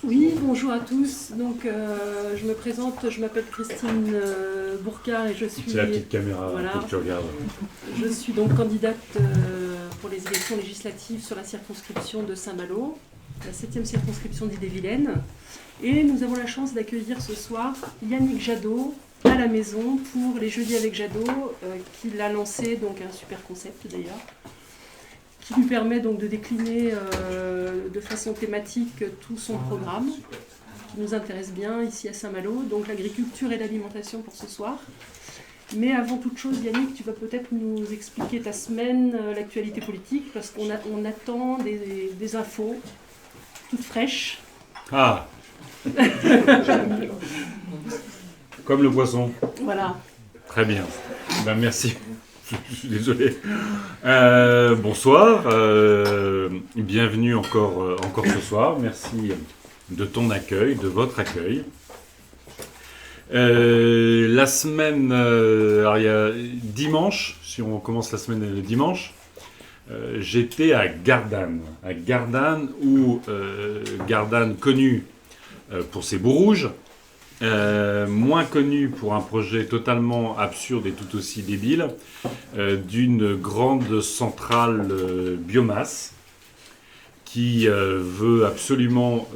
Oui, bonjour à tous. Donc, je me présente, je m'appelle Christine Bourcard et je suis. C'est la petite caméra que tu regardes. Je suis donc candidate pour les élections législatives sur la circonscription de Saint-Malo, la 7e circonscription d'Ille-et-Vilaine. Et nous avons la chance d'accueillir ce soir Yannick Jadot à la maison pour les Jeudis avec Jadot, qu'il a lancé, donc un super concept d'ailleurs, qui lui permet donc de décliner de façon thématique tout son programme, qui nous intéresse bien ici à Saint-Malo, donc l'agriculture et l'alimentation pour ce soir. Mais avant toute chose, Yannick, tu vas peut-être nous expliquer ta semaine, l'actualité politique, parce qu'on attend des infos toutes fraîches. Ah Comme le poisson. Voilà. Très bien. Ben, merci. Je suis désolé. Bonsoir. Bienvenue encore ce soir. Merci de ton accueil, de votre accueil. La semaine, alors il y a dimanche, si on commence la semaine le dimanche, j'étais à Gardanne. À Gardanne, où Gardanne connu pour ses boues rouges, moins connu pour un projet totalement absurde et tout aussi débile, d'une grande centrale biomasse qui veut absolument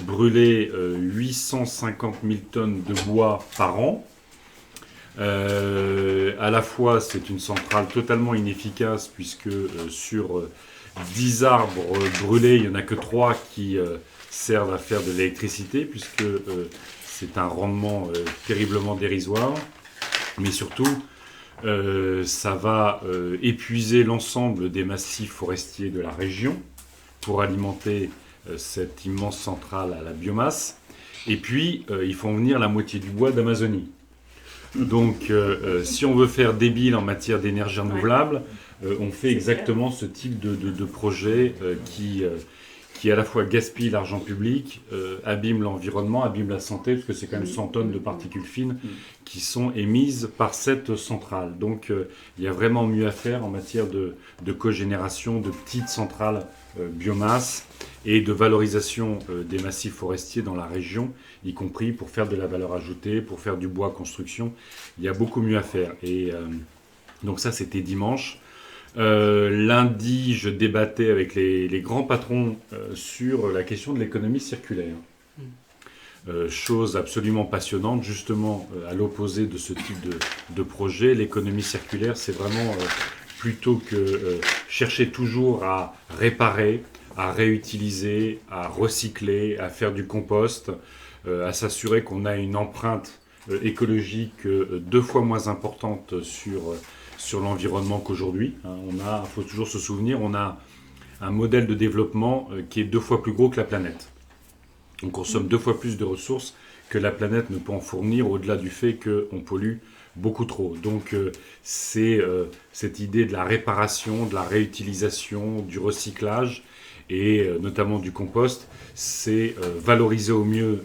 brûler 850 000 tonnes de bois par an. À la fois, c'est une centrale totalement inefficace puisque sur 10 arbres brûlés, il n'y en a que 3 qui servent à faire de l'électricité puisque c'est un rendement terriblement dérisoire. Mais surtout, ça va épuiser l'ensemble des massifs forestiers de la région pour alimenter cette immense centrale à la biomasse. Et puis, ils font venir la moitié du bois d'Amazonie. Donc, si on veut faire débile en matière d'énergie renouvelable, on fait exactement ce type de projet qui à la fois gaspille l'argent public, abîme l'environnement, abîme la santé, parce que c'est quand même 100 tonnes de particules fines qui sont émises par cette centrale. Donc, il y a vraiment mieux à faire en matière de cogénération, de petites centrales biomasse et de valorisation des massifs forestiers dans la région, y compris pour faire de la valeur ajoutée, pour faire du bois construction. Il y a beaucoup mieux à faire. Et donc ça, c'était dimanche. Lundi, je débattais avec les grands patrons sur la question de l'économie circulaire. Chose absolument passionnante, justement à l'opposé de ce type de projet. L'économie circulaire, c'est vraiment plutôt que chercher toujours à réparer, à réutiliser, à recycler, à faire du compost, à s'assurer qu'on a une empreinte écologique 2 fois moins importante sur l'environnement qu'aujourd'hui. Il faut toujours se souvenir, on a un modèle de développement qui est 2 fois plus gros que la planète. On consomme 2 fois plus de ressources que la planète ne peut en fournir, au-delà du fait qu'on pollue beaucoup trop. Donc c'est cette idée de la réparation, de la réutilisation, du recyclage et notamment du compost, c'est valoriser au mieux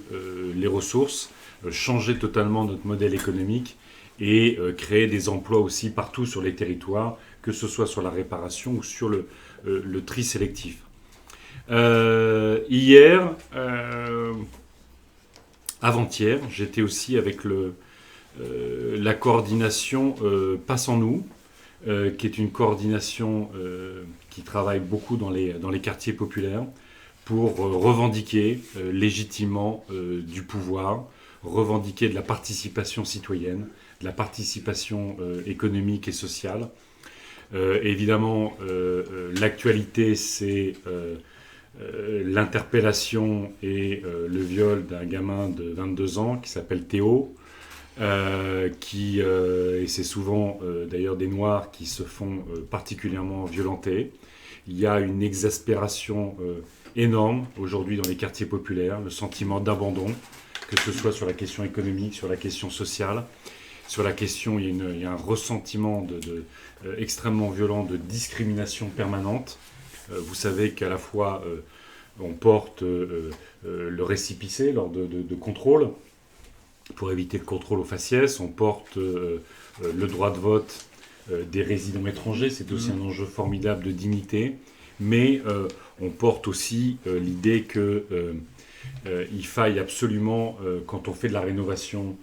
les ressources, changer totalement notre modèle économique et créer des emplois aussi partout sur les territoires, que ce soit sur la réparation ou sur le tri sélectif. Avant-hier, j'étais aussi avec la coordination Passe en nous, qui est une coordination qui travaille beaucoup dans les quartiers populaires pour revendiquer légitimement du pouvoir, revendiquer de la participation citoyenne, de la participation économique et sociale. Évidemment, l'actualité, c'est l'interpellation et le viol d'un gamin de 22 ans qui s'appelle Théo, et c'est souvent d'ailleurs des Noirs qui se font particulièrement violenter. Il y a une exaspération énorme aujourd'hui dans les quartiers populaires, le sentiment d'abandon, que ce soit sur la question économique, sur la question sociale. Sur la question, il y a un ressentiment extrêmement violent de discrimination permanente. Vous savez qu'à la fois, on porte le récépissé lors de contrôles, pour éviter le contrôle au faciès. On porte le droit de vote des résidents étrangers. C'est aussi un enjeu formidable de dignité. mais on porte aussi l'idée qu'il faille absolument, quand on fait de la rénovation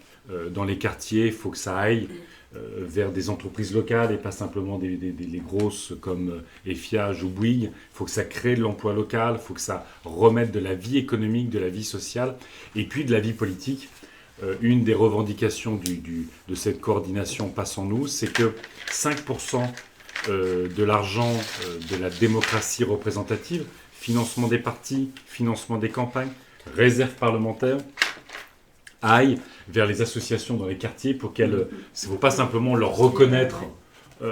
dans les quartiers, il faut que ça aille vers des entreprises locales et pas simplement les grosses comme Eiffage ou Bouygues. Il faut que ça crée de l'emploi local, il faut que ça remette de la vie économique, de la vie sociale et puis de la vie politique. Une des revendications de cette coordination Passe en nous, c'est que 5% de l'argent de la démocratie représentative, financement des partis, financement des campagnes, réserve parlementaire, aille vers les associations dans les quartiers pour qu'elles... Il ne faut pas simplement leur reconnaître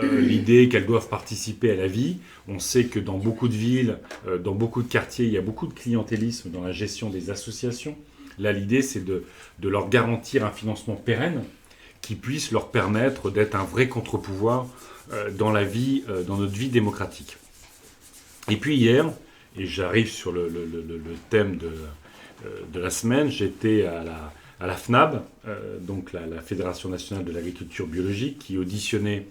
l'idée qu'elles doivent participer à la vie. On sait que dans beaucoup de villes, dans beaucoup de quartiers, il y a beaucoup de clientélisme dans la gestion des associations. Là, l'idée, c'est de leur garantir un financement pérenne qui puisse leur permettre d'être un vrai contre-pouvoir dans notre vie démocratique. Et puis hier, et j'arrive sur le thème de la semaine, j'étais à la FNAB, donc la Fédération nationale de l'agriculture biologique, qui auditionnait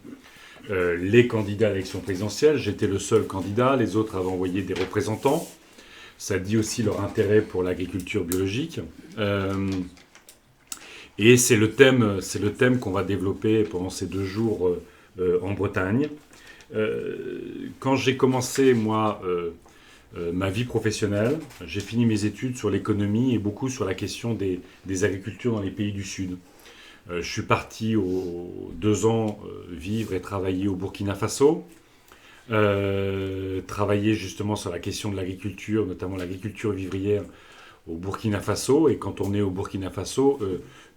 les candidats à l'élection présidentielle. J'étais le seul candidat, les autres avaient envoyé des représentants. Ça dit aussi leur intérêt pour l'agriculture biologique. Et c'est le thème qu'on va développer pendant ces 2 jours en Bretagne. Quand j'ai commencé, moi, ma vie professionnelle, j'ai fini mes études sur l'économie et beaucoup sur la question des agricultures dans les pays du Sud. Je suis parti 2 ans vivre et travailler au Burkina Faso. Travailler justement sur la question de l'agriculture, notamment l'agriculture vivrière au Burkina Faso. Et quand on est au Burkina Faso,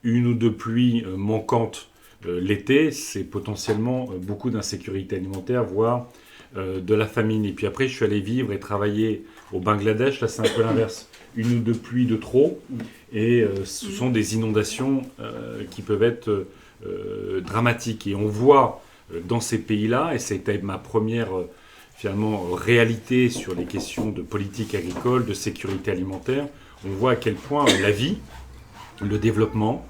1 ou 2 pluies manquantes l'été, c'est potentiellement beaucoup d'insécurité alimentaire, voire de la famine. Et puis après, je suis allé vivre et travailler au Bangladesh. Là, c'est un peu l'inverse. 1 ou 2 pluies de trop. Et ce sont des inondations qui peuvent être dramatiques. Et on voit dans ces pays-là, et c'était ma première finalement réalité sur les questions de politique agricole, de sécurité alimentaire, on voit à quel point la vie, le développement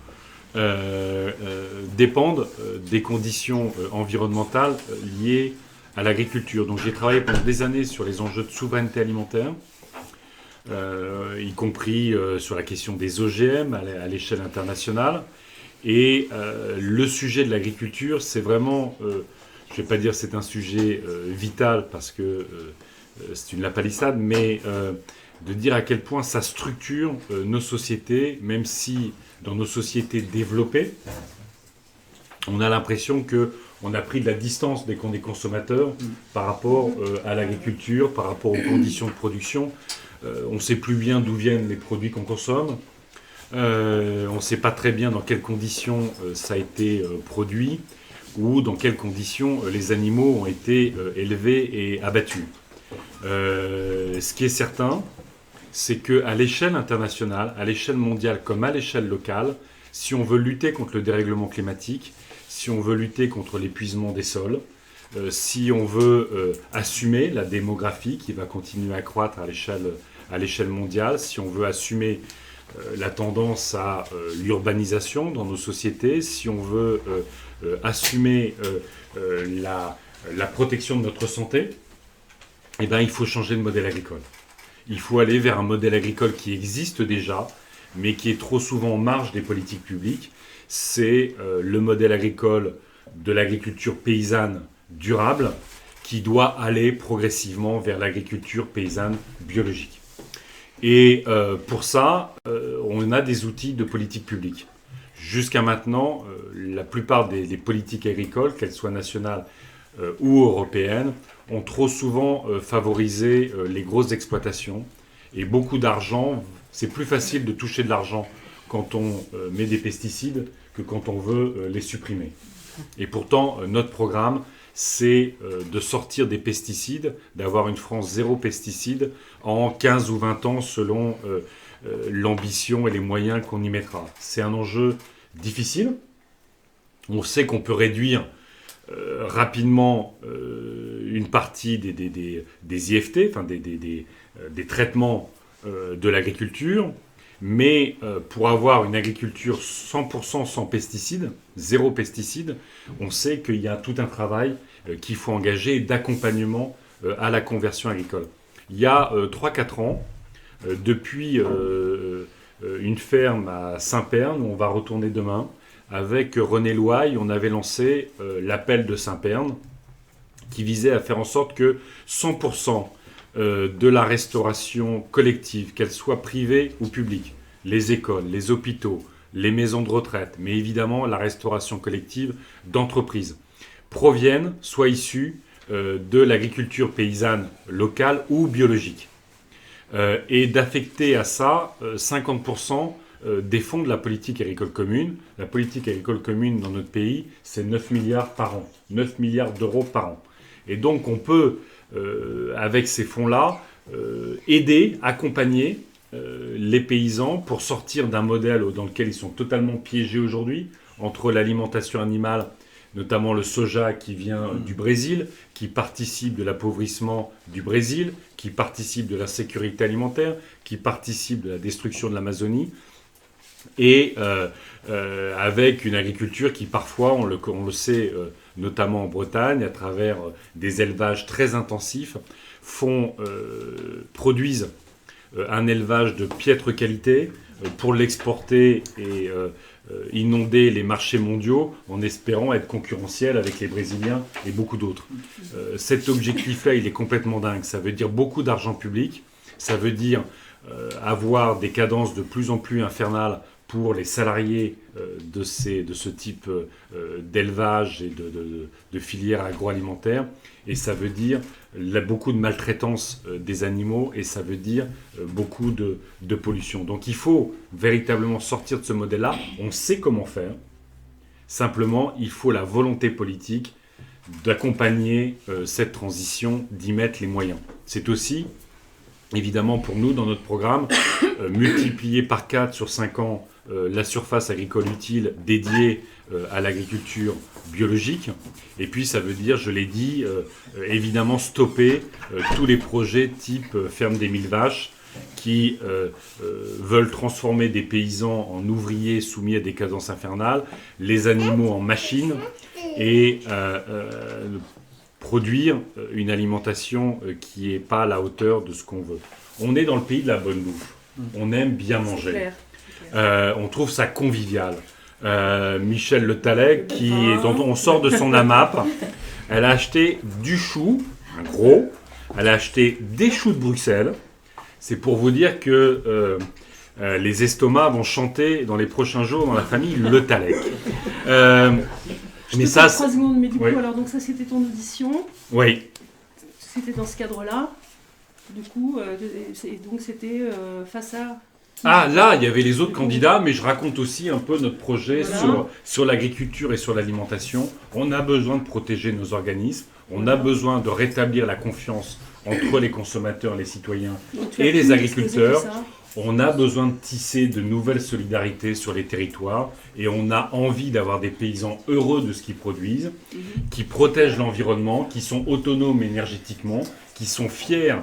dépendent des conditions environnementales liées à l'agriculture. Donc j'ai travaillé pendant des années sur les enjeux de souveraineté alimentaire, y compris sur la question des OGM à l'échelle internationale. Et le sujet de l'agriculture, c'est vraiment, je ne vais pas dire c'est un sujet vital parce que c'est une lapalissade, mais de dire à quel point ça structure nos sociétés, même si dans nos sociétés développées, on a l'impression qu'on a pris de la distance dès qu'on est consommateur par rapport à l'agriculture, par rapport aux conditions de production. On ne sait plus bien d'où viennent les produits qu'on consomme. On ne sait pas très bien dans quelles conditions ça a été produit ou dans quelles conditions les animaux ont été élevés et abattus. Ce qui est certain, c'est qu'à l'échelle internationale, à l'échelle mondiale comme à l'échelle locale, si on veut lutter contre le dérèglement climatique, si on veut lutter contre l'épuisement des sols, si on veut assumer la démographie qui va continuer à croître à l'échelle mondiale, si on veut assumer la tendance à l'urbanisation dans nos sociétés, si on veut assumer la protection de notre santé, eh ben, il faut changer de modèle agricole. Il faut aller vers un modèle agricole qui existe déjà, mais qui est trop souvent en marge des politiques publiques. C'est le modèle agricole de l'agriculture paysanne durable qui doit aller progressivement vers l'agriculture paysanne biologique. Et pour ça, on a des outils de politique publique. Jusqu'à maintenant, la plupart des politiques agricoles, qu'elles soient nationales ou européennes, ont trop souvent favorisé les grosses exploitations. Et beaucoup d'argent, c'est plus facile de toucher de l'argent quand on met des pesticides que quand on veut les supprimer. Et pourtant, notre programme, c'est de sortir des pesticides, d'avoir une France zéro pesticide en 15 ou 20 ans selon l'ambition et les moyens qu'on y mettra. C'est un enjeu difficile. On sait qu'on peut réduire rapidement une partie des IFT, enfin des traitements de l'agriculture, mais pour avoir une agriculture 100% sans pesticides, zéro pesticide, on sait qu'il y a tout un travail qu'il faut engager d'accompagnement à la conversion agricole. Il y a 3-4 ans, depuis une ferme à Saint-Pern, où on va retourner demain, avec René Louaille, on avait lancé l'appel de Saint-Pern, qui visait à faire en sorte que 100% de la restauration collective, qu'elle soit privée ou publique, les écoles, les hôpitaux, les maisons de retraite, mais évidemment la restauration collective d'entreprises, proviennent, soient issues de l'agriculture paysanne locale ou biologique. Et d'affecter à ça 50% des fonds de la politique agricole commune. La politique agricole commune dans notre pays, c'est 9 milliards par an, 9 milliards d'euros par an. Et donc on peut, avec ces fonds-là, aider, accompagner les paysans pour sortir d'un modèle dans lequel ils sont totalement piégés aujourd'hui, entre l'alimentation animale, notamment le soja qui vient du Brésil, qui participe de l'appauvrissement du Brésil, qui participe de la sécurité alimentaire, qui participe de la destruction de l'Amazonie, et avec une agriculture qui parfois, on le sait, notamment en Bretagne, à travers des élevages très intensifs, produisent un élevage de piètre qualité pour l'exporter et inonder les marchés mondiaux en espérant être concurrentiel avec les Brésiliens et beaucoup d'autres. Cet objectif-là, il est complètement dingue. Ça veut dire beaucoup d'argent public, ça veut dire avoir des cadences de plus en plus infernales pour les salariés de ce type d'élevage et de filière agroalimentaire. Et ça veut dire beaucoup de maltraitance des animaux et ça veut dire beaucoup de pollution. Donc il faut véritablement sortir de ce modèle-là. On sait comment faire. Simplement, il faut la volonté politique d'accompagner cette transition, d'y mettre les moyens. C'est aussi, évidemment pour nous, dans notre programme, multiplier par 4 sur 5 ans la surface agricole utile dédiée à l'agriculture biologique. Et puis ça veut dire, je l'ai dit, évidemment stopper tous les projets type ferme des 1000 vaches qui veulent transformer des paysans en ouvriers soumis à des cadences infernales, les animaux en machines et produire une alimentation qui n'est pas à la hauteur de ce qu'on veut. On est dans le pays de la bonne bouffe. On aime bien manger. Clair. On trouve ça convivial. Michel Le Tallec, dont on sort de son AMAP, elle a acheté du chou, un gros, elle a acheté des choux de Bruxelles. C'est pour vous dire que les estomacs vont chanter dans les prochains jours dans la famille Le Tallec. Mais ça, 3 secondes, mais du coup, oui. alors donc ça c'était ton audition. Oui. C'était dans ce cadre-là. Du coup, donc c'était face à. Ah, là, il y avait les autres candidats, mais je raconte aussi un peu notre projet sur l'agriculture et sur l'alimentation. On a besoin de protéger nos organismes, on a besoin de rétablir la confiance entre les consommateurs, les citoyens et les agriculteurs. On a besoin de tisser de nouvelles solidarités sur les territoires et on a envie d'avoir des paysans heureux de ce qu'ils produisent, qui protègent l'environnement, qui sont autonomes énergétiquement, qui sont fiers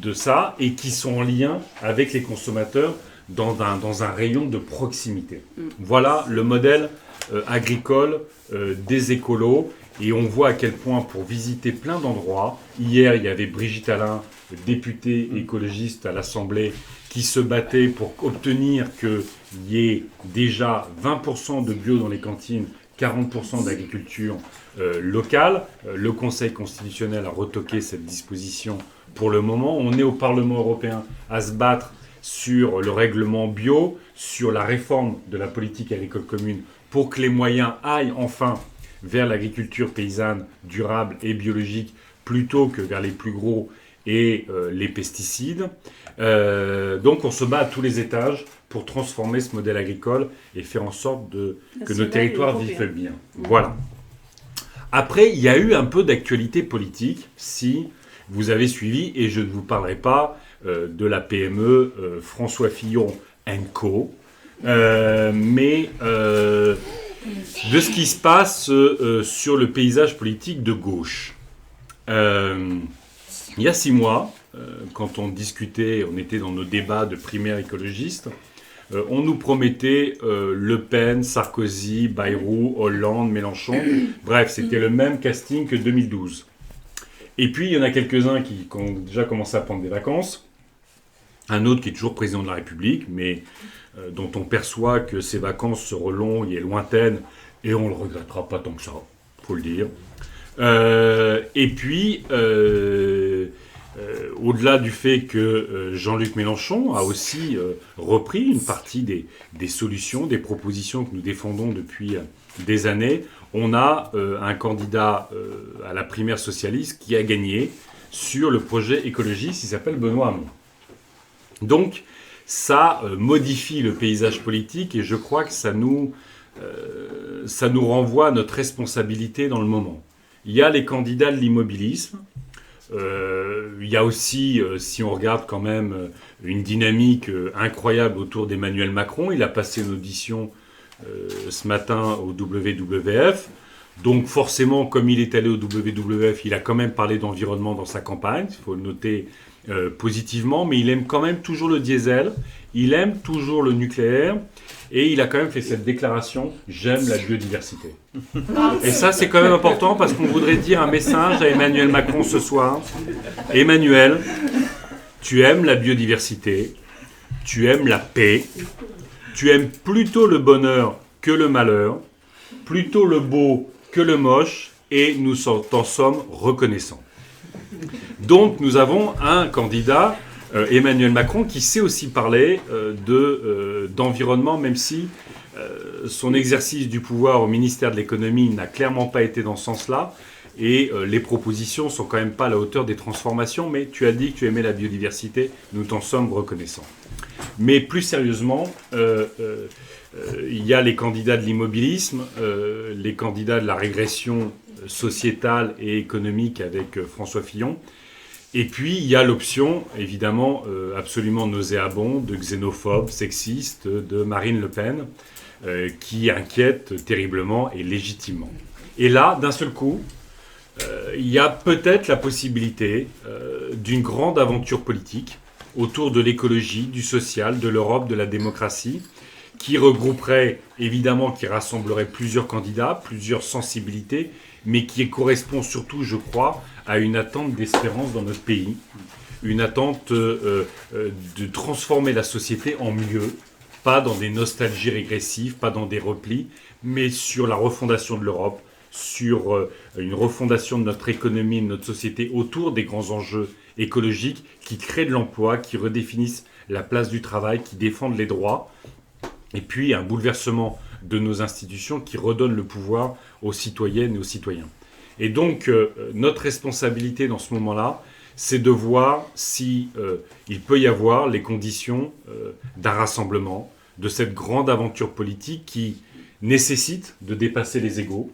de ça et qui sont en lien avec les consommateurs dans un rayon de proximité. Voilà le modèle agricole des écolos et on voit à quel point pour visiter plein d'endroits, hier il y avait Brigitte Allain, députée écologiste à l'Assemblée, qui se battait pour obtenir qu'il y ait déjà 20% de bio dans les cantines, 40% d'agriculture locale. Le Conseil constitutionnel a retoqué cette disposition pour le moment. On est au Parlement européen à se battre sur le règlement bio, sur la réforme de la politique agricole commune pour que les moyens aillent enfin vers l'agriculture paysanne durable et biologique plutôt que vers les plus gros et les pesticides. Donc on se bat à tous les étages pour transformer ce modèle agricole et faire en sorte que nos territoires vivent bien. Voilà. Après, il y a eu un peu d'actualité politique, si vous avez suivi, et je ne vous parlerai pas de la PME François Fillon & Co, mais de ce qui se passe sur le paysage politique de gauche. Il y a 6 mois, quand on discutait, on était dans nos débats de primaire écologiste, on nous promettait Le Pen, Sarkozy, Bayrou, Hollande, Mélenchon. Bref, c'était le même casting que 2012. Et puis, il y en a quelques-uns qui ont déjà commencé à prendre des vacances. Un autre qui est toujours président de la République, mais dont on perçoit que ses vacances seront longues et lointaines, et on ne le regrettera pas tant que ça, il faut le dire. Et puis, au-delà du fait que Jean-Luc Mélenchon a aussi repris une partie des solutions, des propositions que nous défendons depuis des années, on a un candidat à la primaire socialiste qui a gagné sur le projet écologiste, il s'appelle Benoît Hamon. Donc, ça modifie le paysage politique et je crois que ça nous renvoie à notre responsabilité dans le moment. Il y a les candidats de l'immobilisme. Il y a aussi, si on regarde quand même, une dynamique incroyable autour d'Emmanuel Macron. Il a passé une audition ce matin au WWF. Donc forcément, comme il est allé au WWF, il a quand même parlé d'environnement dans sa campagne. Il faut le noter positivement. Mais il aime quand même toujours le diesel. Il aime toujours le nucléaire. Et il a quand même fait cette déclaration « J'aime la biodiversité ». Et ça, c'est quand même important parce qu'on voudrait dire un message à Emmanuel Macron ce soir. Emmanuel, tu aimes la biodiversité, tu aimes la paix, tu aimes plutôt le bonheur que le malheur, plutôt le beau que le moche, et nous t'en sommes reconnaissants. Donc, nous avons un candidat... Emmanuel Macron, qui sait aussi parler d'environnement, même si son exercice du pouvoir au ministère de l'économie n'a clairement pas été dans ce sens-là, et les propositions sont quand même pas à la hauteur des transformations, mais tu as dit que tu aimais la biodiversité, nous t'en sommes reconnaissants. Mais plus sérieusement, il y a les candidats de l'immobilisme, les candidats de la régression sociétale et économique avec François Fillon. Et puis, il y a l'option, évidemment, absolument nauséabonde, xénophobe, sexiste, de Marine Le Pen, qui inquiète terriblement et légitimement. Et là, d'un seul coup, il y a peut-être la possibilité d'une grande aventure politique autour de l'écologie, du social, de l'Europe, de la démocratie, qui regrouperait, évidemment, qui rassemblerait plusieurs candidats, plusieurs sensibilités, mais qui correspond surtout, je crois, à une attente d'espérance dans notre pays, une attente de transformer la société en mieux, pas dans des nostalgies régressives, pas dans des replis, mais sur la refondation de l'Europe, sur une refondation de notre économie, de notre société autour des grands enjeux écologiques qui créent de l'emploi, qui redéfinissent la place du travail, qui défendent les droits, et puis un bouleversement de nos institutions qui redonne le pouvoir aux citoyennes et aux citoyens. Et donc, notre responsabilité dans ce moment-là, c'est de voir si il peut y avoir les conditions d'un rassemblement, de cette grande aventure politique qui nécessite de dépasser les égos,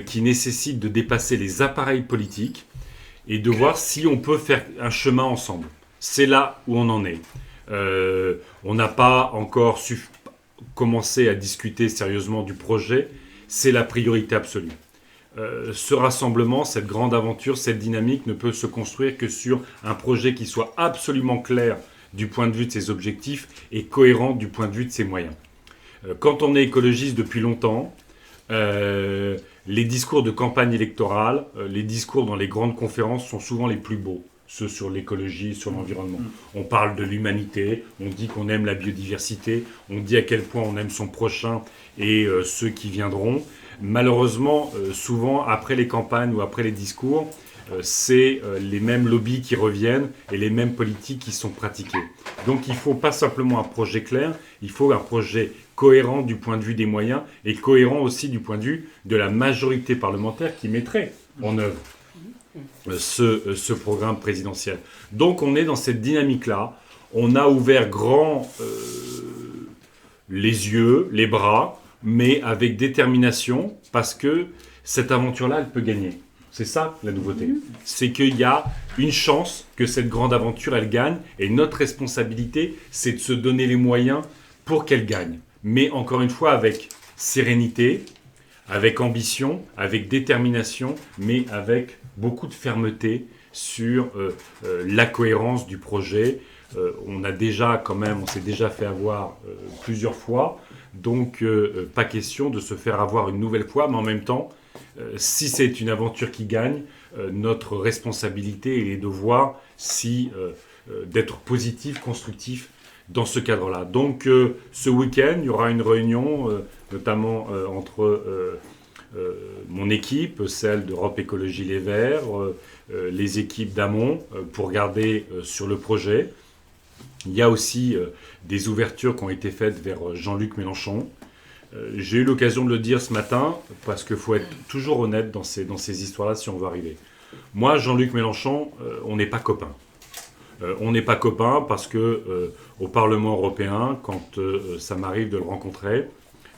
qui nécessite de dépasser les appareils politiques et de voir si on peut faire un chemin ensemble. C'est là où on en est. On n'a pas encore commencé à discuter sérieusement du projet. C'est la priorité absolue. Ce rassemblement, cette grande aventure, cette dynamique ne peut se construire que sur un projet qui soit absolument clair du point de vue de ses objectifs et cohérent du point de vue de ses moyens. Quand on est écologiste depuis longtemps, les discours de campagne électorale, les discours dans les grandes conférences sont souvent les plus beaux, ceux sur l'écologie, sur l'environnement. On parle de l'humanité, on dit qu'on aime la biodiversité, on dit à quel point on aime son prochain et ceux qui viendront. Malheureusement, souvent, après les campagnes ou après les discours, c'est les mêmes lobbies qui reviennent et les mêmes politiques qui sont pratiquées. Donc il ne faut pas simplement un projet clair, il faut un projet cohérent du point de vue des moyens et cohérent aussi du point de vue de la majorité parlementaire qui mettrait en œuvre ce programme présidentiel. Donc on est dans cette dynamique-là. On a ouvert grand les yeux, les bras, mais avec détermination, parce que cette aventure-là, elle peut gagner. C'est ça la nouveauté. C'est qu'il y a une chance que cette grande aventure, elle gagne, et notre responsabilité, c'est de se donner les moyens pour qu'elle gagne. Mais encore une fois, avec sérénité, avec ambition, avec détermination, mais avec beaucoup de fermeté sur la cohérence du projet. On s'est déjà fait avoir plusieurs fois, donc pas question de se faire avoir une nouvelle fois, mais en même temps, Si c'est une aventure qui gagne, notre responsabilité est de voir si d'être positif, constructif dans ce cadre-là. Donc ce week-end, il y aura une réunion, notamment entre mon équipe, celle d'Europe Écologie Les Verts, les équipes d'Amont, pour regarder sur le projet. Il y a aussi des ouvertures qui ont été faites vers Jean-Luc Mélenchon. J'ai eu l'occasion de le dire ce matin, parce qu'il faut être toujours honnête dans ces histoires-là si on veut arriver. Moi, Jean-Luc Mélenchon, on n'est pas copains. On n'est pas copains parce que au Parlement européen, quand ça m'arrive de le rencontrer,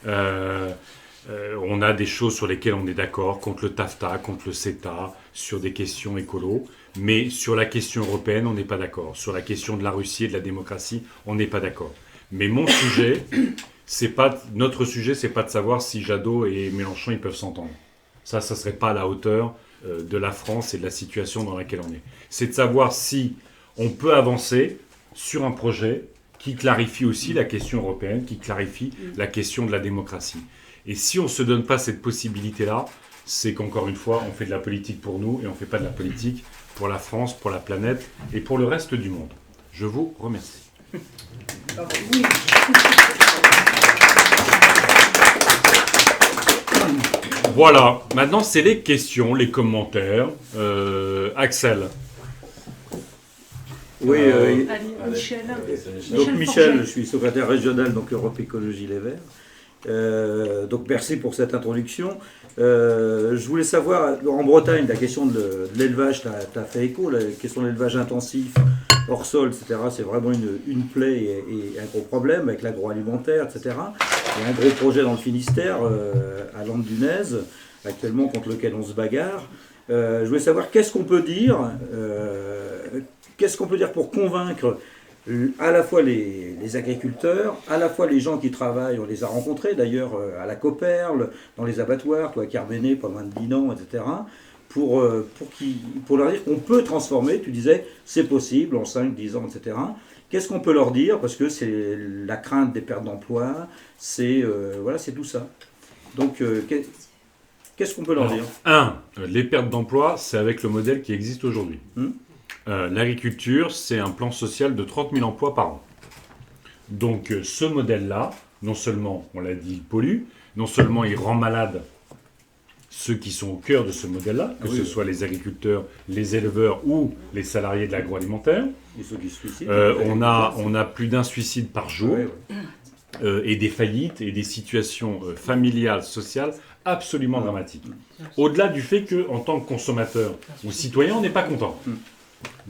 on a des choses sur lesquelles on est d'accord, contre le TAFTA, contre le CETA, sur des questions écolo. Mais sur la question européenne, on n'est pas d'accord. Sur la question de la Russie et de la démocratie, on n'est pas d'accord. Mais notre sujet, c'est pas de savoir si Jadot et Mélenchon ils peuvent s'entendre. Ça serait pas à la hauteur de la France et de la situation dans laquelle on est. C'est de savoir si on peut avancer sur un projet qui clarifie aussi la question européenne, qui clarifie la question de la démocratie. Et si on ne se donne pas cette possibilité-là, c'est qu'encore une fois, on fait de la politique pour nous et on ne fait pas de la politique pour la France, pour la planète et pour le reste du monde. Je vous remercie. Voilà, maintenant c'est les questions, les commentaires. Axel. Oui, Michel. donc Michel, je suis secrétaire régional donc Europe Écologie Les Verts. Donc merci pour cette introduction. Je voulais savoir, en Bretagne, la question de l'élevage, tu as fait écho, la question de l'élevage intensif, hors sol, etc. C'est vraiment une plaie et un gros problème avec l'agroalimentaire, etc. Il y a un gros projet dans le Finistère, à Landes-du-Nez, actuellement contre lequel on se bagarre. Je voulais savoir qu'est-ce qu'on peut dire pour convaincre à la fois les agriculteurs, à la fois les gens qui travaillent, on les a rencontrés d'ailleurs à la Copperle, dans les abattoirs, toi à Carmenet, pas loin de Dinan, etc., pour leur dire qu'on peut transformer, tu disais, c'est possible en 5, 10 ans, etc. Qu'est-ce qu'on peut leur dire? Parce que c'est la crainte des pertes d'emploi, c'est tout ça. Donc, qu'est-ce qu'on peut leur dire? Les pertes d'emploi, c'est avec le modèle qui existe aujourd'hui. L'agriculture, c'est un plan social de 30 000 emplois par an. Donc ce modèle-là, non seulement, on l'a dit, il pollue, non seulement il rend malade ceux qui sont au cœur de ce modèle-là, que ce soit les agriculteurs, les éleveurs ou les salariés de l'agroalimentaire. Et ceux qui se suicident. On a plus d'un suicide par jour, et des faillites et des situations familiales, sociales absolument dramatiques. Au-delà du fait qu'en tant que consommateur ou citoyen, on n'est pas content.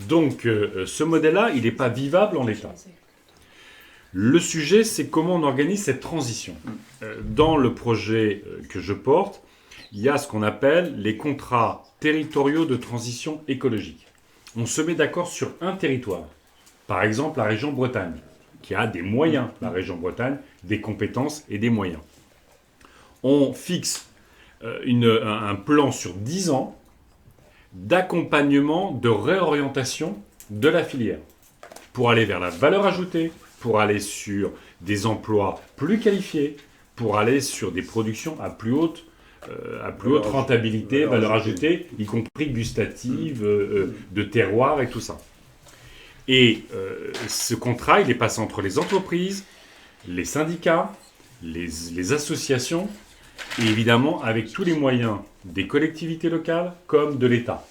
Donc ce modèle-là, il n'est pas vivable en l'état. Le sujet, c'est comment on organise cette transition. Dans le projet que je porte, il y a ce qu'on appelle les contrats territoriaux de transition écologique. On se met d'accord sur un territoire. Par exemple, la région Bretagne, qui a des moyens, la région Bretagne, des compétences et des moyens. On fixe un plan sur 10 ans d'accompagnement, de réorientation de la filière, pour aller vers la valeur ajoutée, pour aller sur des emplois plus qualifiés, pour aller sur des productions à plus haute rentabilité, valeur ajoutée, y compris gustative, de terroir et tout ça. Et ce contrat, il est passé entre les entreprises, les syndicats, les associations, et évidemment avec tous les moyens des collectivités locales comme de l'État.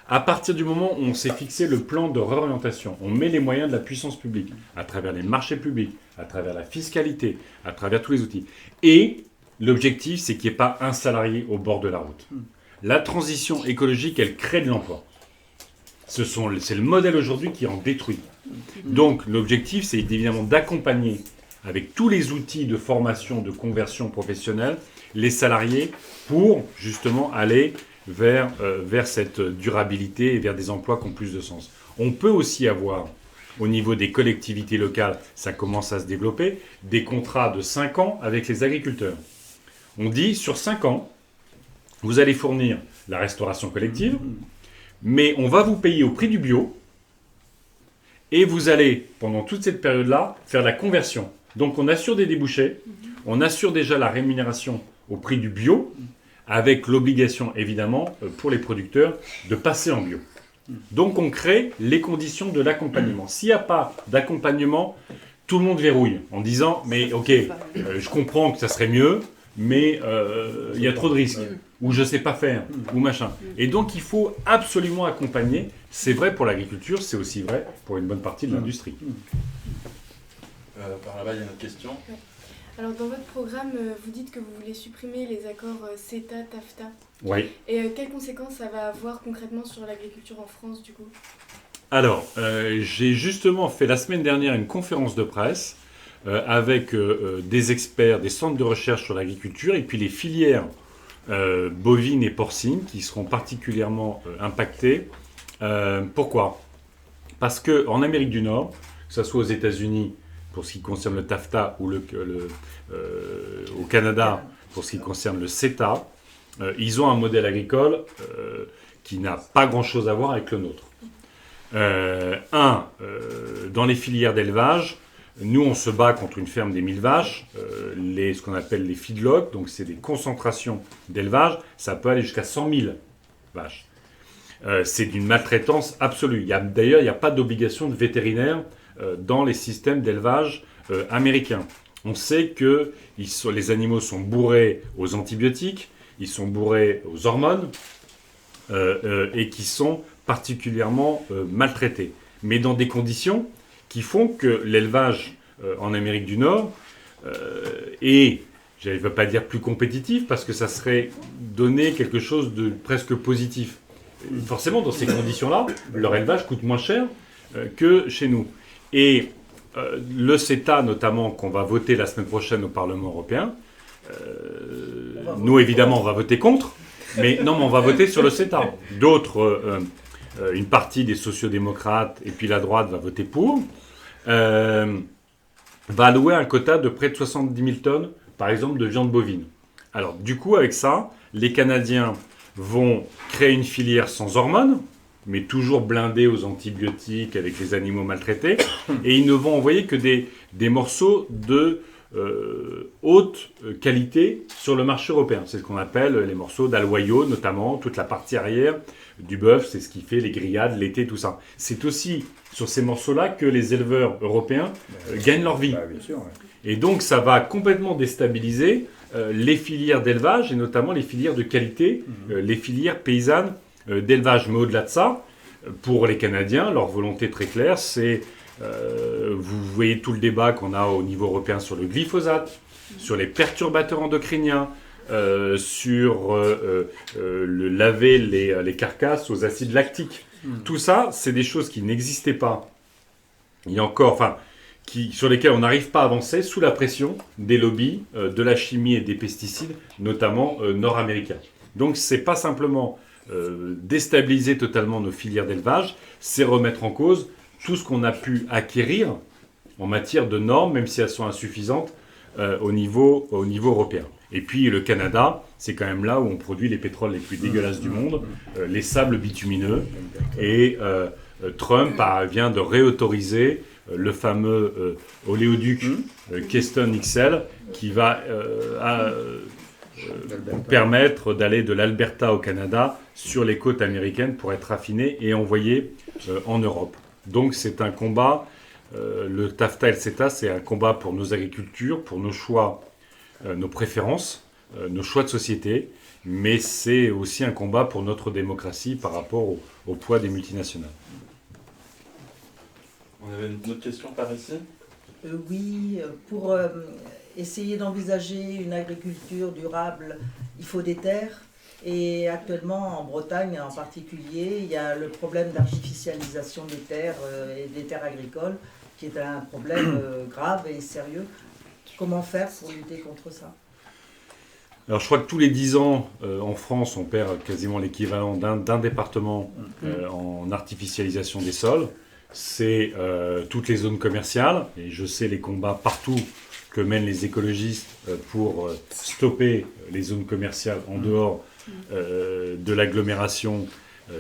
À partir du moment où on s'est fixé le plan de réorientation, on met les moyens de la puissance publique, à travers les marchés publics, à travers la fiscalité, à travers tous les outils. Et l'objectif, c'est qu'il n'y ait pas un salarié au bord de la route. La transition écologique, elle crée de l'emploi. C'est le modèle aujourd'hui qui en détruit. Donc l'objectif, c'est évidemment d'accompagner avec tous les outils de formation, de conversion professionnelle, les salariés pour justement aller vers cette durabilité et vers des emplois qui ont plus de sens. On peut aussi avoir, au niveau des collectivités locales, ça commence à se développer, des contrats de 5 ans avec les agriculteurs. On dit, sur 5 ans, vous allez fournir la restauration collective, mais on va vous payer au prix du bio, et vous allez, pendant toute cette période-là, faire la conversion. Donc on assure des débouchés, on assure déjà la rémunération au prix du bio, avec l'obligation, évidemment, pour les producteurs, de passer en bio. Donc on crée les conditions de l'accompagnement. S'il n'y a pas d'accompagnement, tout le monde verrouille en disant « mais ok, je comprends que ça serait mieux, mais il y a trop de risques, ou je ne sais pas faire, ou machin ». Et donc il faut absolument accompagner. C'est vrai pour l'agriculture, c'est aussi vrai pour une bonne partie de l'industrie. Par là-bas, il y a une autre question. Alors, dans votre programme, vous dites que vous voulez supprimer les accords CETA, TAFTA. Oui. Et quelles conséquences ça va avoir concrètement sur l'agriculture en France, du coup? Alors, j'ai justement fait la semaine dernière une conférence de presse avec des experts, des centres de recherche sur l'agriculture et puis les filières bovines et porcines qui seront particulièrement impactées. Pourquoi? Parce qu'en Amérique du Nord, que ce soit aux États-Unis pour ce qui concerne le TAFTA ou au Canada pour ce qui concerne le CETA, ils ont un modèle agricole qui n'a pas grand-chose à voir avec le nôtre. Dans les filières d'élevage, nous on se bat contre une ferme des 1000 vaches, ce qu'on appelle les feedlots, donc c'est des concentrations d'élevage, ça peut aller jusqu'à 100 000 vaches. C'est d'une maltraitance absolue. D'ailleurs, il n'y a pas d'obligation de vétérinaire dans les systèmes d'élevage américains. On sait que les animaux sont bourrés aux antibiotiques, ils sont bourrés aux hormones et qui sont particulièrement maltraités. Mais dans des conditions qui font que l'élevage en Amérique du Nord est, je ne veux pas dire plus compétitif, parce que ça serait donner quelque chose de presque positif. Forcément, dans ces conditions-là, leur élevage coûte moins cher que chez nous. Et le CETA, notamment, qu'on va voter la semaine prochaine au Parlement européen, nous, évidemment, on va voter contre, mais on va voter sur le CETA. D'autres, une partie des sociodémocrates et puis la droite va voter pour, va allouer un quota de près de 70 000 tonnes, par exemple, de viande bovine. Alors, du coup, avec ça, les Canadiens vont créer une filière sans hormones, mais toujours blindée aux antibiotiques avec les animaux maltraités, et ils ne vont envoyer que des morceaux de haute qualité sur le marché européen. C'est ce qu'on appelle les morceaux d'aloyaux, notamment toute la partie arrière du bœuf, c'est ce qui fait les grillades, l'été, tout ça. C'est aussi sur ces morceaux-là que les éleveurs européens gagnent leur vie. Bien sûr, ouais. Et donc ça va complètement déstabiliser les filières d'élevage, et notamment les filières de qualité, les filières paysannes d'élevage. Mais au-delà de ça, pour les Canadiens, leur volonté très claire, c'est, vous voyez tout le débat qu'on a au niveau européen sur le glyphosate, sur les perturbateurs endocriniens, sur le laver les carcasses aux acides lactiques. Tout ça, c'est des choses qui n'existaient pas. Il y a encore, sur lesquelles on n'arrive pas à avancer sous la pression des lobbies de la chimie et des pesticides, notamment nord-américains. Donc c'est pas simplement déstabiliser totalement nos filières d'élevage, c'est remettre en cause tout ce qu'on a pu acquérir en matière de normes, même si elles sont insuffisantes au niveau européen. Et puis le Canada, c'est quand même là où on produit les pétroles les plus dégueulasses du monde, les sables bitumineux, et Trump vient de réautoriser le fameux oléoduc Keystone XL qui va permettre d'aller de l'Alberta au Canada sur les côtes américaines pour être raffiné et envoyé en Europe. Donc c'est un combat, le TAFTA et le CETA, c'est un combat pour nos agricultures, pour nos choix, nos préférences, nos choix de société, mais c'est aussi un combat pour notre démocratie par rapport au poids des multinationales. On avait une autre question par ici? Oui, pour essayer d'envisager une agriculture durable, il faut des terres. Et actuellement, en Bretagne en particulier, il y a le problème d'artificialisation des terres et des terres agricoles, qui est un problème grave et sérieux. Comment faire pour lutter contre ça? Alors je crois que tous les 10 ans, en France, on perd quasiment l'équivalent d'un département en artificialisation des sols. C'est toutes les zones commerciales, et je sais les combats partout que mènent les écologistes pour stopper les zones commerciales en dehors de l'agglomération,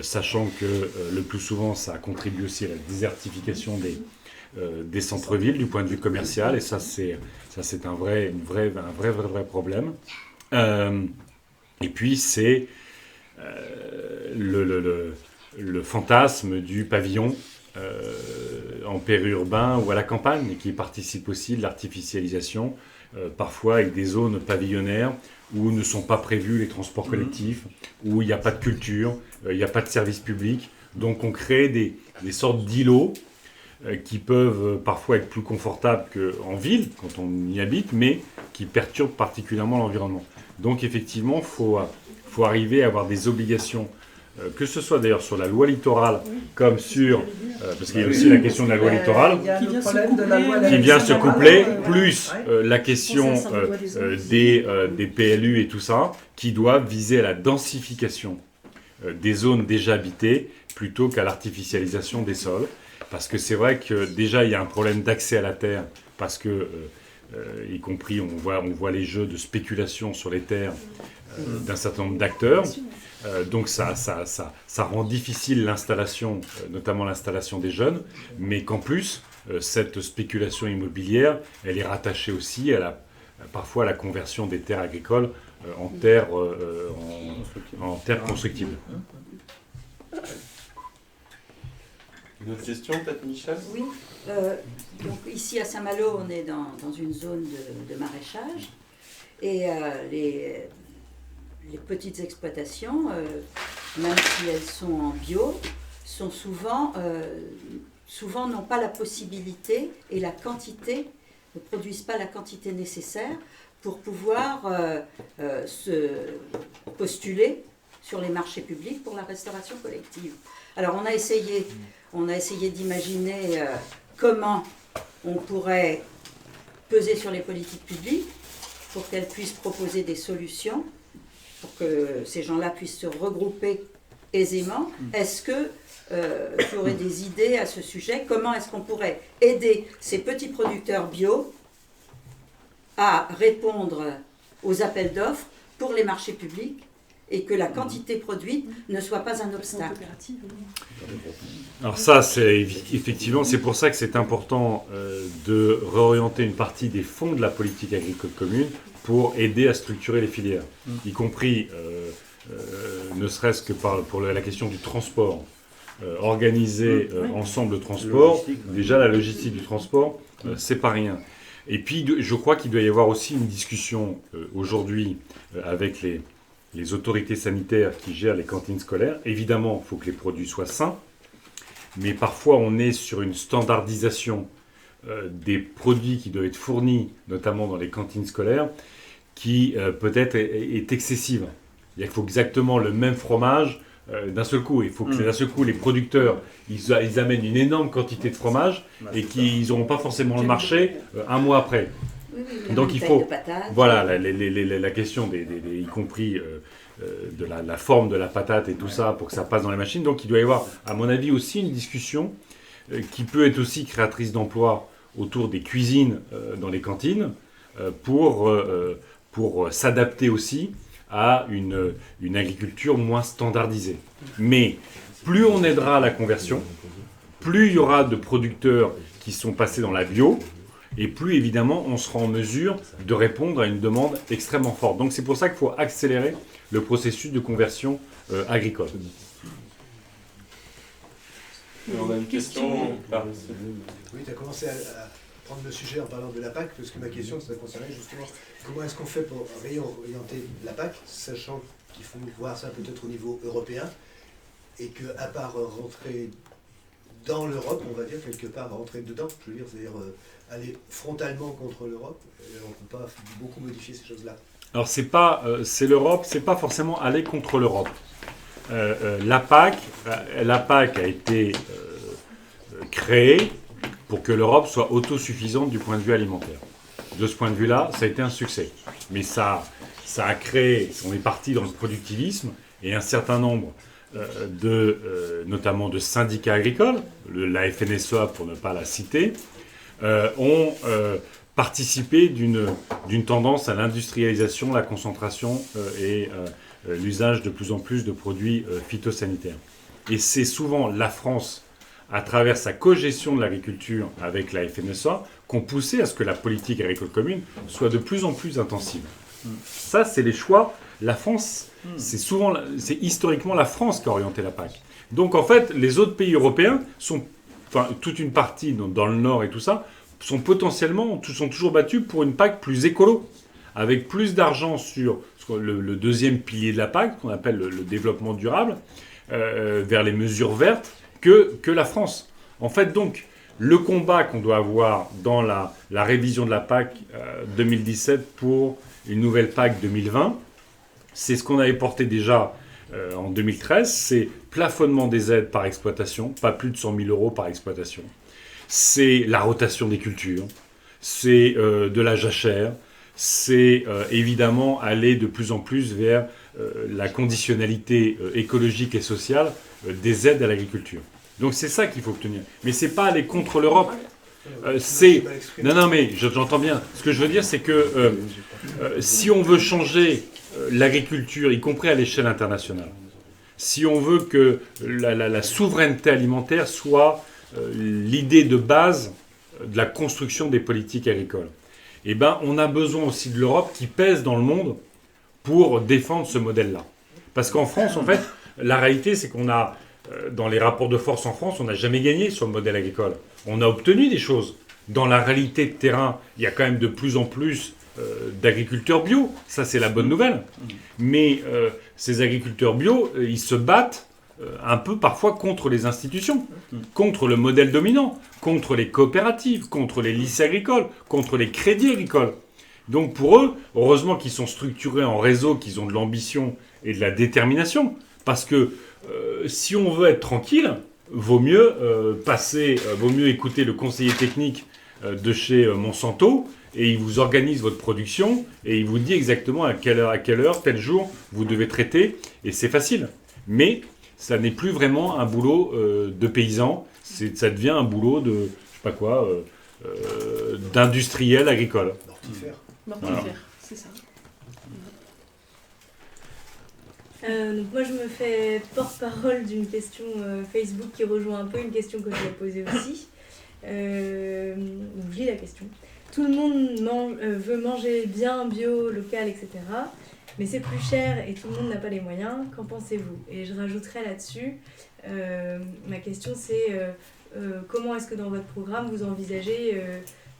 sachant que le plus souvent ça contribue aussi à la désertification des centres-villes du point de vue commercial, et ça c'est un vrai problème. Et puis c'est le fantasme du pavillon en périurbain ou à la campagne, qui participe aussi de l'artificialisation, parfois avec des zones pavillonnaires où ne sont pas prévus les transports collectifs, où il n'y a pas de culture, il n'y a pas de service public. Donc on crée des sortes d'îlots qui peuvent parfois être plus confortables qu'en ville, quand on y habite, mais qui perturbent particulièrement l'environnement. Donc effectivement, faut arriver à avoir des obligations, que ce soit d'ailleurs sur la loi littorale, comme sur... parce qu'il y a aussi la question de la loi littorale, qui vient se coupler, plus la question des PLU et tout ça, qui doivent viser à la densification des zones déjà habitées, plutôt qu'à l'artificialisation des sols. Parce que c'est vrai que déjà, il y a un problème d'accès à la terre, parce que, y compris, on voit les jeux de spéculation sur les terres d'un certain nombre d'acteurs. Donc ça rend difficile l'installation, notamment l'installation des jeunes, mais qu'en plus, cette spéculation immobilière, elle est rattachée aussi parfois à la conversion des terres agricoles en terres constructibles. Une autre question, peut-être, Michel? Oui. Donc ici à Saint-Malo, on est dans une zone de maraîchage. Et les petites exploitations, même si elles sont en bio, sont souvent n'ont pas la possibilité et la quantité, ne produisent pas la quantité nécessaire pour pouvoir se postuler sur les marchés publics pour la restauration collective. Alors on a essayé d'imaginer comment on pourrait peser sur les politiques publiques pour qu'elles puissent proposer des solutions, pour que ces gens-là puissent se regrouper aisément. Est-ce que tu aurais des idées à ce sujet? Comment est-ce qu'on pourrait aider ces petits producteurs bio à répondre aux appels d'offres pour les marchés publics et que la quantité produite ne soit pas un obstacle? Alors ça, effectivement, c'est pour ça que c'est important de réorienter une partie des fonds de la politique agricole commune pour aider à structurer les filières, y compris, ne serait-ce que pour la question du transport. Organiser ensemble le transport, déjà la logistique du transport, c'est pas rien. Et puis, je crois qu'il doit y avoir aussi une discussion aujourd'hui avec les autorités sanitaires qui gèrent les cantines scolaires. Évidemment, il faut que les produits soient sains, mais parfois on est sur une standardisation des produits qui doivent être fournis, notamment dans les cantines scolaires, qui peut-être est excessive. Il faut exactement le même fromage d'un seul coup. Il faut que d'un seul coup, les producteurs, ils amènent une énorme quantité de fromage et qu'ils n'auront pas forcément le marché un mois après. Oui, donc il faut, voilà, la question y compris de la forme de la patate et tout ça pour que ça passe dans les machines. Donc il doit y avoir, à mon avis, aussi une discussion qui peut être aussi créatrice d'emplois autour des cuisines dans les cantines pour s'adapter aussi à une agriculture moins standardisée. Mais plus on aidera à la conversion, plus il y aura de producteurs qui sont passés dans la bio, et plus évidemment on sera en mesure de répondre à une demande extrêmement forte. Donc c'est pour ça qu'il faut accélérer le processus de conversion agricole. On a une question par ici. Oui, tu as commencé à prendre le sujet en parlant de la PAC, parce que ma question, ça concernait justement comment est-ce qu'on fait pour réorienter la PAC, sachant qu'il faut voir ça peut-être au niveau européen, et qu'à part rentrer dans l'Europe, on va dire quelque part rentrer dedans, je veux dire, c'est-à-dire aller frontalement contre l'Europe, on ne peut pas beaucoup modifier ces choses-là. Alors c'est l'Europe, c'est pas forcément aller contre l'Europe. La PAC a été créée pour que l'Europe soit autosuffisante du point de vue alimentaire. De ce point de vue-là, ça a été un succès. Mais ça a créé, on est parti dans le productivisme, et un certain nombre notamment de syndicats agricoles, la FNSEA pour ne pas la citer, ont participé d'une tendance à l'industrialisation, la concentration et l'usage de plus en plus de produits phytosanitaires. Et c'est souvent la France, à travers sa cogestion de l'agriculture avec la FNSEA, qu'on poussait à ce que la politique agricole commune soit de plus en plus intensive. Ça, c'est les choix la France, c'est historiquement la France qui a orienté la PAC. Donc en fait, les autres pays européens toute une partie dans le Nord et tout ça, sont toujours battus pour une PAC plus écolo, avec plus d'argent sur le deuxième pilier de la PAC, qu'on appelle le développement durable, vers les mesures vertes, que la France. En fait, donc, le combat qu'on doit avoir dans la révision de la PAC 2017 pour une nouvelle PAC 2020, c'est ce qu'on avait porté déjà en 2013, c'est plafonnement des aides par exploitation, pas plus de 100 000 euros par exploitation. C'est la rotation des cultures, c'est de la jachère, c'est évidemment aller de plus en plus vers la conditionnalité écologique et sociale des aides à l'agriculture. Donc c'est ça qu'il faut obtenir. Mais c'est pas aller contre l'Europe. Non, mais j'entends bien. Ce que je veux dire, c'est que si on veut changer l'agriculture, y compris à l'échelle internationale, si on veut que la souveraineté alimentaire soit l'idée de base de la construction des politiques agricoles, eh ben, on a besoin aussi de l'Europe qui pèse dans le monde pour défendre ce modèle-là. Parce qu'en France, en fait, la réalité, c'est qu'on a, dans les rapports de force en France, on n'a jamais gagné sur le modèle agricole. On a obtenu des choses. Dans la réalité de terrain, il y a quand même de plus en plus d'agriculteurs bio. Ça, c'est la bonne nouvelle. Mais ces agriculteurs bio, ils se battent un peu parfois contre les institutions, contre le modèle dominant, contre les coopératives, contre les lycées agricoles, contre les crédits agricoles. Donc pour eux, heureusement qu'ils sont structurés en réseau, qu'ils ont de l'ambition et de la détermination. Parce que si on veut être tranquille, vaut mieux écouter le conseiller technique de chez Monsanto, et il vous organise votre production, et il vous dit exactement à quelle heure, tel jour, vous devez traiter, et c'est facile. Mais ça n'est plus vraiment un boulot de paysan, ça devient un boulot de, je sais pas quoi, d'industriel agricole. Mortifère. Mortifère, voilà. C'est ça. Donc moi je me fais porte-parole d'une question Facebook qui rejoint un peu une question que je vais poser aussi. Donc je lis la question. Tout le monde veut manger bien, bio, local, etc. Mais c'est plus cher et tout le monde n'a pas les moyens. Qu'en pensez-vous? Et je rajouterai là-dessus, ma question c'est comment est-ce que dans votre programme vous envisagez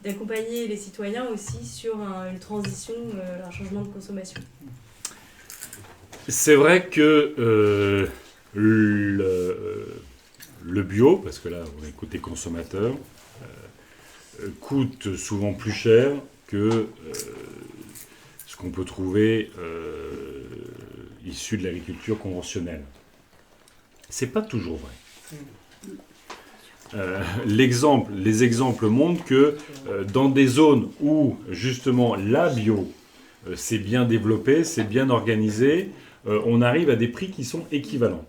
d'accompagner les citoyens aussi sur une transition, un changement de consommation? C'est vrai que le bio, parce que là on est côté consommateur, coûte souvent plus cher que ce qu'on peut trouver issu de l'agriculture conventionnelle. C'est pas toujours vrai. Les exemples montrent que dans des zones où justement la bio c'est bien développé, c'est bien organisé, on arrive à des prix qui sont équivalents.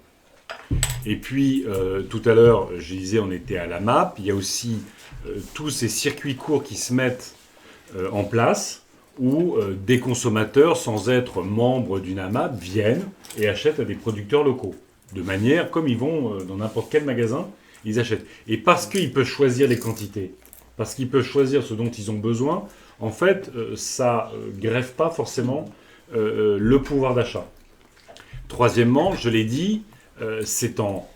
Et puis, tout à l'heure, je disais, on était à la MAP. Il y a aussi tous ces circuits courts qui se mettent en place où des consommateurs, sans être membres d'une AMAP, viennent et achètent à des producteurs locaux. De manière, comme ils vont dans n'importe quel magasin, ils achètent. Et parce qu'ils peuvent choisir les quantités, parce qu'ils peuvent choisir ce dont ils ont besoin, en fait, ça greffe pas forcément le pouvoir d'achat. Troisièmement, je l'ai dit, c'est en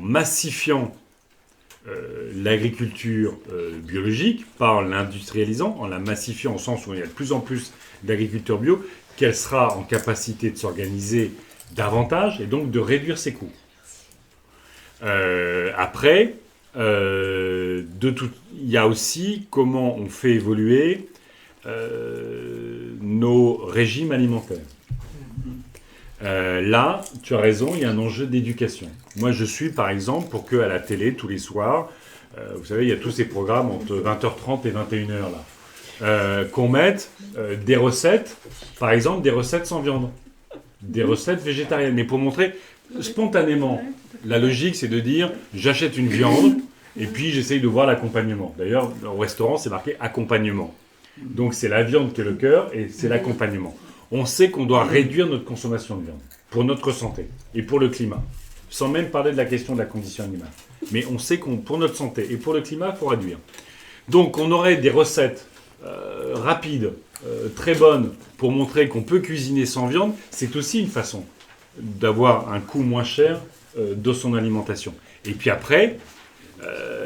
massifiant l'agriculture biologique, pas en l'industrialisant, en la massifiant au sens où il y a de plus en plus d'agriculteurs bio, qu'elle sera en capacité de s'organiser davantage et donc de réduire ses coûts. Après, il y a aussi comment on fait évoluer nos régimes alimentaires. Là, tu as raison, il y a un enjeu d'éducation. Moi, je suis, par exemple, pour qu'à la télé, tous les soirs, vous savez, il y a tous ces programmes entre 20h30 et 21h, là, qu'on mette des recettes, par exemple, des recettes sans viande, des recettes végétariennes. Mais pour montrer spontanément, la logique, c'est de dire, j'achète une viande, et puis j'essaye de voir l'accompagnement. D'ailleurs, au restaurant, c'est marqué accompagnement. Donc, c'est la viande qui est le cœur, et c'est l'accompagnement. On sait qu'on doit réduire notre consommation de viande pour notre santé et pour le climat, sans même parler de la question de la condition animale. Mais on sait qu'on, pour notre santé et pour le climat, il faut réduire. Donc on aurait des recettes rapides très bonne pour montrer qu'on peut cuisiner sans viande, c'est aussi une façon d'avoir un coût moins cher de son alimentation. Et puis après,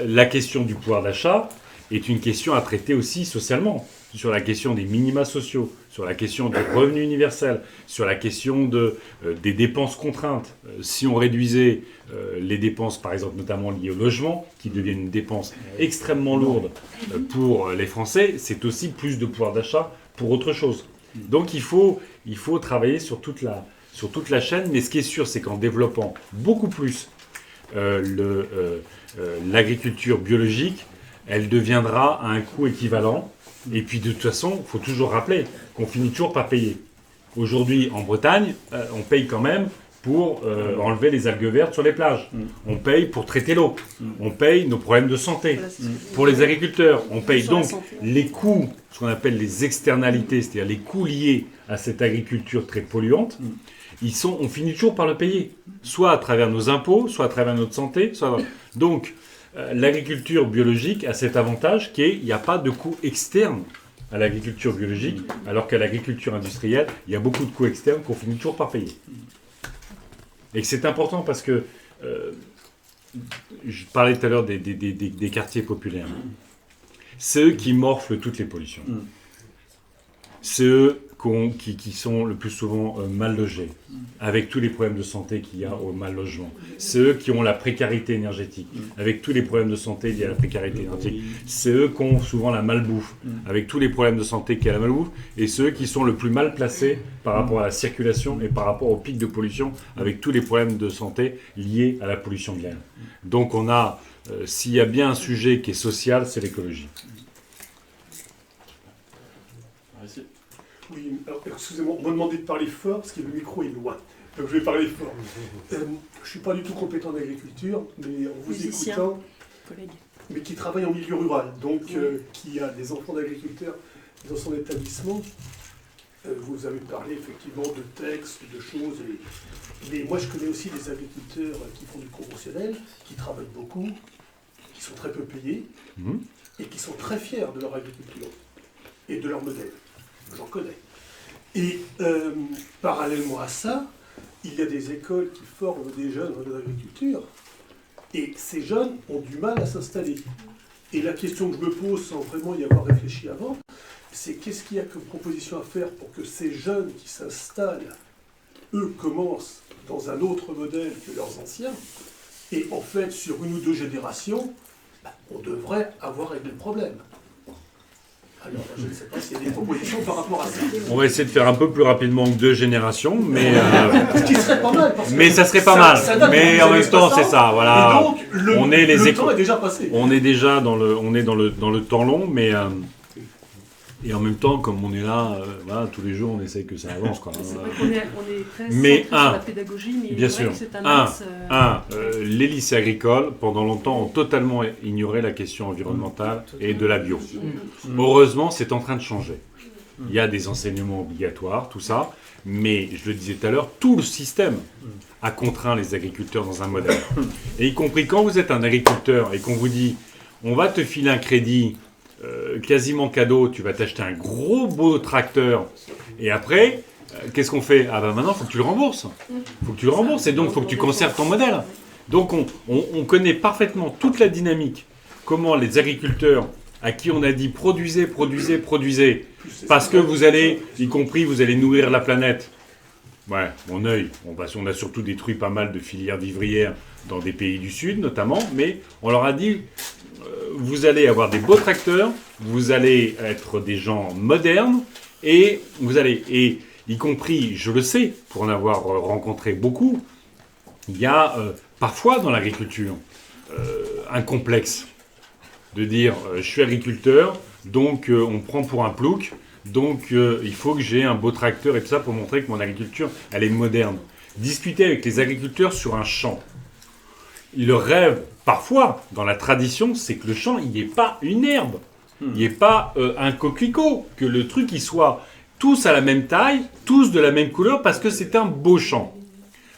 la question du pouvoir d'achat est une question à traiter aussi socialement, sur la question des minima sociaux, sur la question du revenu universel, sur la question des dépenses contraintes. Si on réduisait les dépenses, par exemple, notamment liées au logement, qui deviennent une dépense extrêmement lourde pour les Français, c'est aussi plus de pouvoir d'achat pour autre chose. Donc il faut travailler sur toute la chaîne, mais ce qui est sûr, c'est qu'en développant beaucoup plus l'agriculture biologique, elle deviendra à un coût équivalent. Et puis de toute façon, il faut toujours rappeler qu'on finit toujours par payer. Aujourd'hui, en Bretagne, on paye quand même pour enlever les algues vertes sur les plages. On paye pour traiter l'eau. On paye nos problèmes de santé. Pour les agriculteurs, on paye donc les coûts, ce qu'on appelle les externalités, c'est-à-dire les coûts liés à cette agriculture très polluante. On finit toujours par le payer, soit à travers nos impôts, soit à travers notre santé. Donc, l'agriculture biologique a cet avantage qu'il n'y a pas de coût externe à l'agriculture biologique, alors qu'à l'agriculture industrielle, il y a beaucoup de coûts externes qu'on finit toujours par payer. Et c'est important parce que je parlais tout à l'heure des quartiers populaires. C'est eux qui morflent toutes les pollutions. C'est eux qui sont le plus souvent mal logés, avec tous les problèmes de santé qu'il y a au mal logement. C'est eux qui ont la précarité énergétique, avec tous les problèmes de santé liés à la précarité énergétique. C'est eux qui ont souvent la malbouffe, avec tous les problèmes de santé qu'il y a à la malbouffe. Et ceux qui sont le plus mal placés par rapport à la circulation et par rapport au pic de pollution, avec tous les problèmes de santé liés à la pollution de l'air. Donc on a, s'il y a bien un sujet qui est social, c'est l'écologie. Oui, alors excusez-moi, on m'a demandé de parler fort parce que le micro est loin. Donc je vais parler fort. Je ne suis pas du tout compétent en agriculture, mais en vous écoutant, mais qui travaille en milieu rural, donc qui a des enfants d'agriculteurs dans son établissement. Vous avez parlé effectivement de textes, de choses, mais moi je connais aussi des agriculteurs qui font du conventionnel, qui travaillent beaucoup, qui sont très peu payés, et qui sont très fiers de leur agriculture et de leur modèle. J'en connais. Et parallèlement à ça, il y a des écoles qui forment des jeunes en agriculture, et ces jeunes ont du mal à s'installer. Et la question que je me pose, sans vraiment y avoir réfléchi avant, c'est qu'est-ce qu'il y a comme proposition à faire pour que ces jeunes qui s'installent, eux, commencent dans un autre modèle que leurs anciens, et en fait, sur une ou deux générations, on devrait avoir réglé le problème. Alors, je ne sais pas s'il y a des propositions par rapport à ça. On va essayer de faire un peu plus rapidement que 2 générations, mais ce qui serait pas mal. Parce que mais ça serait pas mal. Mais en même temps, c'est ça. Voilà. Et donc, le temps est déjà passé. On est déjà dans le temps long, mais et en même temps, comme on est là, voilà, tous les jours, on essaye que ça avance, quoi. C'est vrai qu'on est très centré sur la pédagogie, mais bien il est vrai sûr. que c'est un axe. Les lycées agricoles, pendant longtemps, ont totalement ignoré la question environnementale et de la bio. Heureusement, c'est en train de changer. Il y a des enseignements obligatoires, tout ça, mais je le disais tout à l'heure, tout le système a contraint les agriculteurs dans un modèle. Et y compris quand vous êtes un agriculteur et qu'on vous dit « on va te filer un crédit », quasiment cadeau, tu vas t'acheter un gros beau tracteur, et après, qu'est-ce qu'on fait? Ah ben maintenant, il faut que tu le rembourses. Il faut que tu le rembourses, et donc il faut que tu conserves ton modèle. Donc on connaît parfaitement toute la dynamique, comment les agriculteurs, à qui on a dit produisez, parce que vous allez, y compris, vous allez nourrir la planète. Ouais, mon œil, on a surtout détruit pas mal de filières vivrières dans des pays du Sud notamment, mais on leur a dit... vous allez avoir des beaux tracteurs, vous allez être des gens modernes, et y compris, je le sais, pour en avoir rencontré beaucoup, il y a parfois dans l'agriculture un complexe de dire je suis agriculteur, donc on me prend pour un plouc, donc il faut que j'ai un beau tracteur et tout ça pour montrer que mon agriculture, elle est moderne. Discuter avec les agriculteurs sur un champ. Le rêve, parfois, dans la tradition, c'est que le champ, il n'y ait pas une herbe, il n'y ait pas un coquelicot, que le truc, il soit tous à la même taille, tous de la même couleur, parce que c'est un beau champ.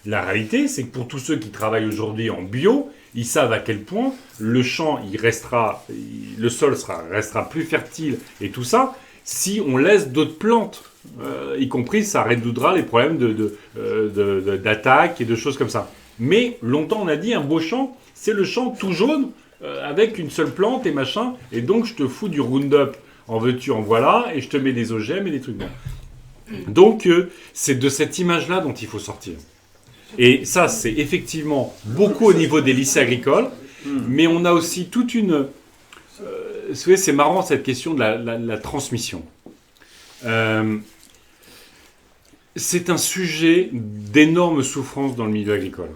La réalité, c'est que pour tous ceux qui travaillent aujourd'hui en bio, ils savent à quel point le champ, le sol restera plus fertile et tout ça, si on laisse d'autres plantes. Y compris, ça résoudra les problèmes d'attaque et de choses comme ça. Mais longtemps, on a dit, un beau champ, c'est le champ tout jaune, avec une seule plante et machin, et donc je te fous du Roundup, en veux-tu, en voilà, et je te mets des OGM et des trucs. Donc, c'est de cette image-là dont il faut sortir. Et ça, c'est effectivement beaucoup au niveau des lycées agricoles, mais on a aussi toute une... vous savez, c'est marrant cette question de la transmission. C'est un sujet d'énorme souffrance dans le milieu agricole,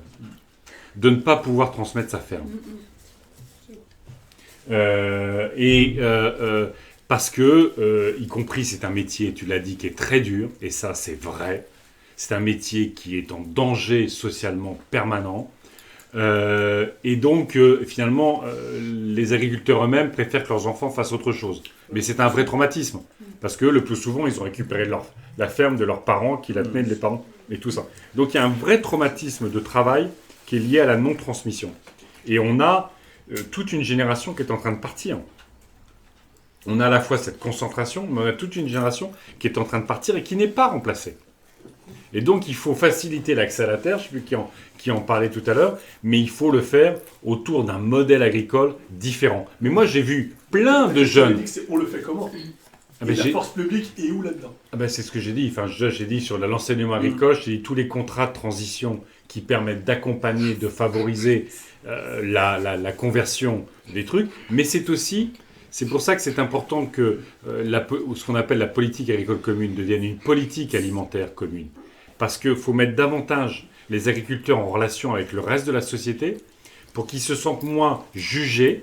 de ne pas pouvoir transmettre sa ferme. Parce que, y compris, c'est un métier, tu l'as dit, qui est très dur, et ça, c'est vrai. C'est un métier qui est en danger socialement permanent. Et donc, finalement, les agriculteurs eux-mêmes préfèrent que leurs enfants fassent autre chose. Mais c'est un vrai traumatisme. Parce que le plus souvent, ils ont récupéré la ferme de leurs parents, qui la tenaient de les parents, et tout ça. Donc, il y a un vrai traumatisme de travail qui est lié à la non-transmission. Et on a toute une génération qui est en train de partir. On a à la fois cette concentration, mais on a toute une génération qui est en train de partir et qui n'est pas remplacée. Et donc, il faut faciliter l'accès à la terre, je ne sais plus qui en parlait tout à l'heure, mais il faut le faire autour d'un modèle agricole différent. Mais moi, j'ai vu plein de jeunes... On le fait comment ? Et la force publique est où là-dedans ? C'est ce que j'ai dit. Enfin, j'ai dit sur l'enseignement agricole, j'ai dit tous les contrats de transition qui permettent d'accompagner, de favoriser la conversion des trucs. Mais c'est aussi... C'est pour ça que c'est important que ce qu'on appelle la politique agricole commune devienne une politique alimentaire commune. Parce qu'il faut mettre davantage les agriculteurs en relation avec le reste de la société pour qu'ils se sentent moins jugés,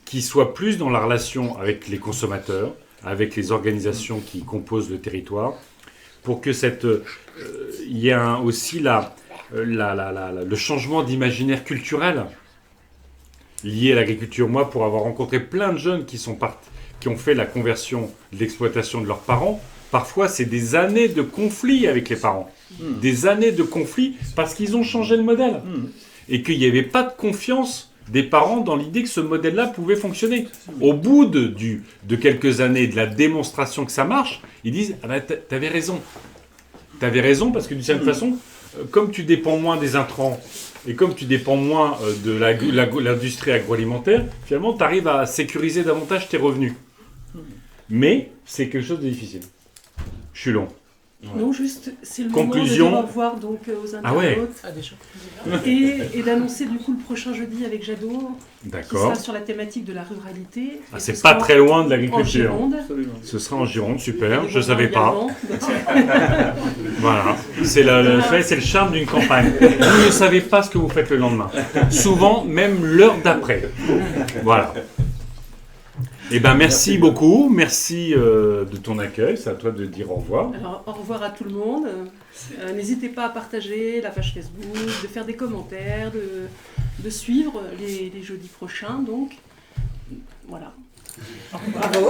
qu'ils soient plus dans la relation avec les consommateurs, avec les organisations qui composent le territoire, pour que il y ait aussi le changement d'imaginaire culturel lié à l'agriculture. Moi, pour avoir rencontré plein de jeunes qui ont fait la conversion de l'exploitation de leurs parents, parfois c'est des années de conflits avec les parents. Des années de conflits parce qu'ils ont changé de modèle. Et qu'il n'y avait pas de confiance des parents dans l'idée que ce modèle-là pouvait fonctionner. Au bout de quelques années de la démonstration que ça marche, ils disent « Ah ben, t'avais raison. T'avais raison parce que d'une certaine façon, comme tu dépends moins des intrants, et comme tu dépends moins de l'industrie agroalimentaire, finalement, tu arrives à sécuriser davantage tes revenus. Mais c'est quelque chose de difficile. Je suis long. Non, juste, c'est le Conclusion. moment de dire au revoir donc, aux internautes. Et d'annoncer du coup le prochain jeudi avec Jadot, qui sera sur la thématique de la ruralité. C'est pas très loin de l'agriculture. En Gironde. Ce sera en Gironde, super, je ne savais pas. Voilà, c'est le charme d'une campagne. Vous ne savez pas ce que vous faites le lendemain. Souvent, même l'heure d'après. Voilà. Eh bien, merci beaucoup. Merci de ton accueil. C'est à toi de dire au revoir. Alors, au revoir à tout le monde. N'hésitez pas à partager la page Facebook, de faire des commentaires, de suivre les jeudis prochains. Donc, voilà. Bravo.